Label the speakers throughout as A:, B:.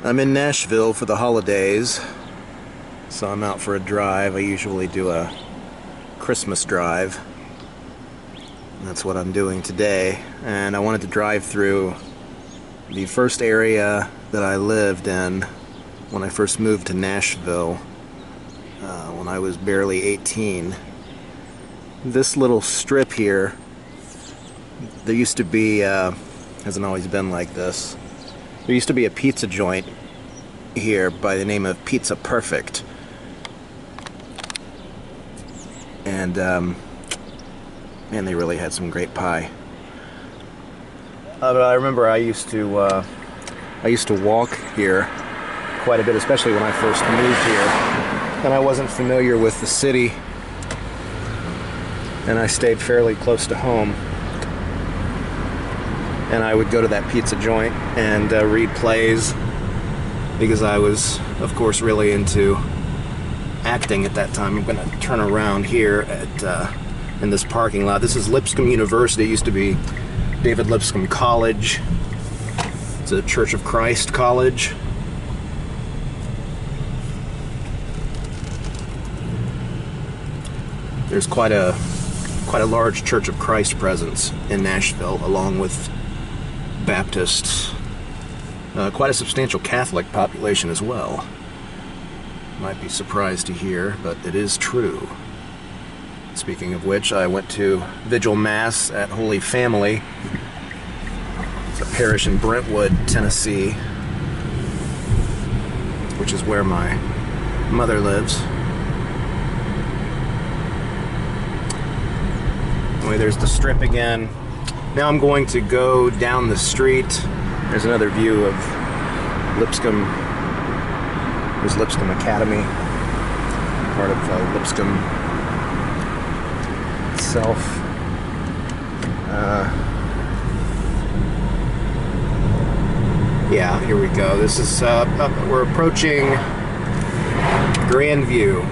A: I'm in Nashville for the holidays, so I'm out for a drive. I usually do a Christmas drive. That's what I'm doing today, and I wanted to drive through the first area that I lived in when I first moved to Nashville when I was barely 18. This little strip here, there used to be, hasn't always been like this, there used to be a pizza joint here by the name of Pizza Perfect. And man, they really had some great pie. But I remember I used to walk here quite a bit, especially when I first moved here, and I wasn't familiar with the city, and I stayed fairly close to home. And I would go to that pizza joint and read plays, because I was, of course, really into acting at that time. I'm going to turn around here at in this parking lot. This is Lipscomb University. It used to be David Lipscomb College. It's a Church of Christ college. There's quite a large Church of Christ presence in Nashville, along with Baptists. Quite a substantial Catholic population as well. Might be surprised to hear, but it is true. Speaking of which, I went to Vigil Mass at Holy Family. It's a parish in Brentwood, Tennessee, which is where my mother lives. Anyway, there's the strip again. Now I'm going to go down the street. There's another view of Lipscomb. There's Lipscomb Academy, part of Lipscomb itself. Yeah, here we go. This is we're approaching Grandview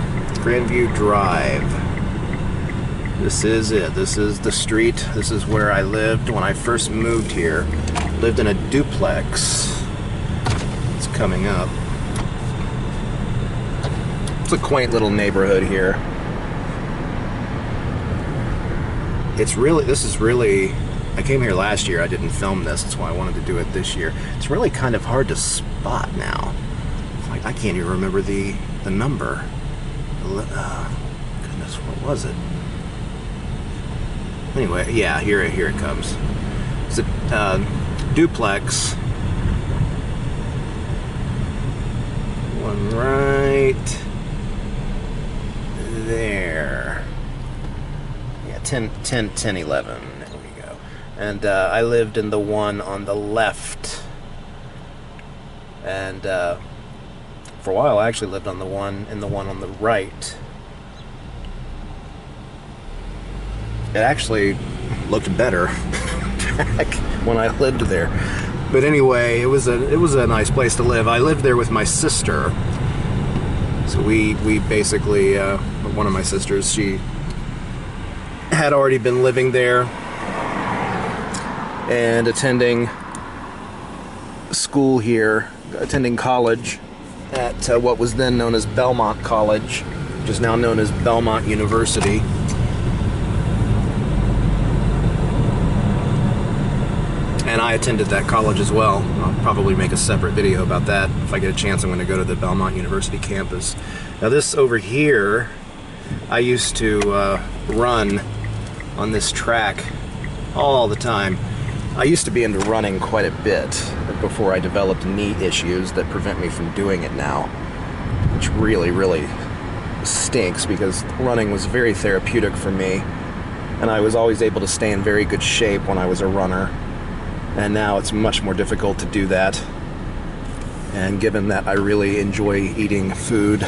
A: Drive. This is it. This is the street. This is where I lived when I first moved here. Lived in a duplex. It's coming up. It's a quaint little neighborhood here. This is really, I came here last year. I didn't film this. That's why I wanted to do it this year. It's really kind of hard to spot now. Like, I can't even remember the number. Goodness, what was it? Anyway, yeah, here it comes. It's a duplex. One right there. Yeah, 10, 11. There we go. And I lived in the one on the left. And for a while, I actually lived on the one on the right. It actually looked better back when I lived there. But anyway, it was a nice place to live. I lived there with my sister. So we basically, one of my sisters, she had already been living there and attending school here, attending college at what was then known as Belmont College, which is now known as Belmont University. And I attended that college as well. I'll probably make a separate video about that. If I get a chance, I'm going to go to the Belmont University campus. Now this over here, I used to run on this track all the time. I used to be into running quite a bit before I developed knee issues that prevent me from doing it now, which really stinks, because running was very therapeutic for me, and I was always able to stay in very good shape when I was a runner. And now it's much more difficult to do that. And given that I really enjoy eating food,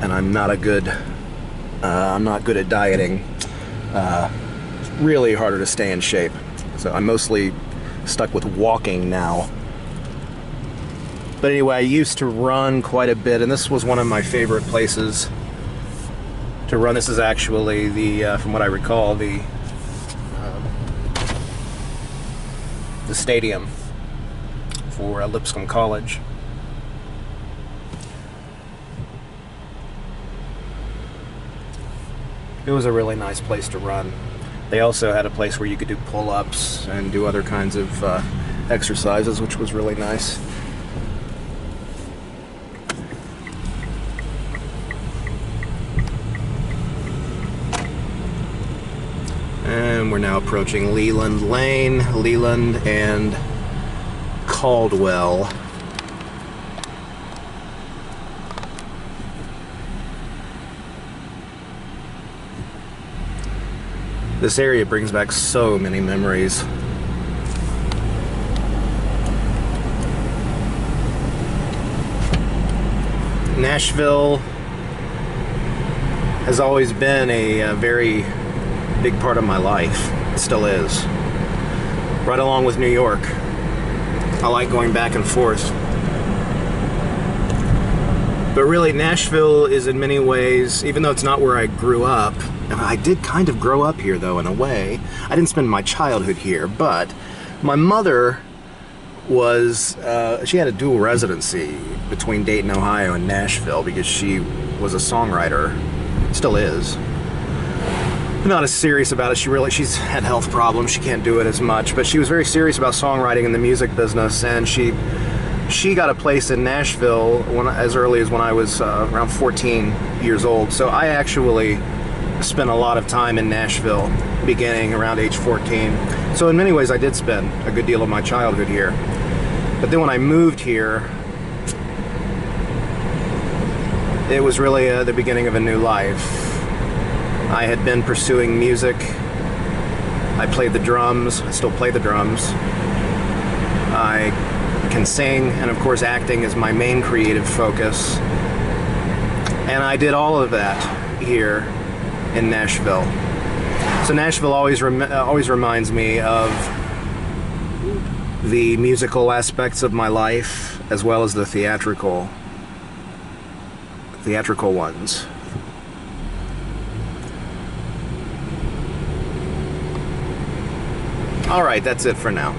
A: and I'm not good at dieting, it's really harder to stay in shape. So I'm mostly stuck with walking now. But anyway, I used to run quite a bit, and this was one of my favorite places to run. This is actually the, from what I recall, the stadium for Lipscomb College. it was a really nice place to run. They also had a place where you could do pull-ups and do other kinds of exercises, which was really nice. And we're now approaching Lealand Lane, Lealand and Caldwell. This area brings back so many memories. Nashville has always been a very big part of my life. It still is. Right along with New York. I like going back and forth. But really, Nashville is in many ways, even though it's not where I grew up, I did kind of grow up here though, in a way. I didn't spend my childhood here, but my mother was, she had a dual residency between Dayton, Ohio and Nashville because she was a songwriter, still is. Not as serious about it. She's had health problems, she can't do it as much, but she was very serious about songwriting in the music business, and she got a place in Nashville as early as when I was around 14 years old. So I actually spent a lot of time in Nashville beginning around age 14. So in many ways I did spend a good deal of my childhood here. But then when I moved here, it was really the beginning of a new life. I had been pursuing music. I played the drums. I still play the drums. I can sing, and of course acting is my main creative focus. And I did all of that here in Nashville. So Nashville always reminds me of the musical aspects of my life as well as the theatrical ones. All right, that's it for now.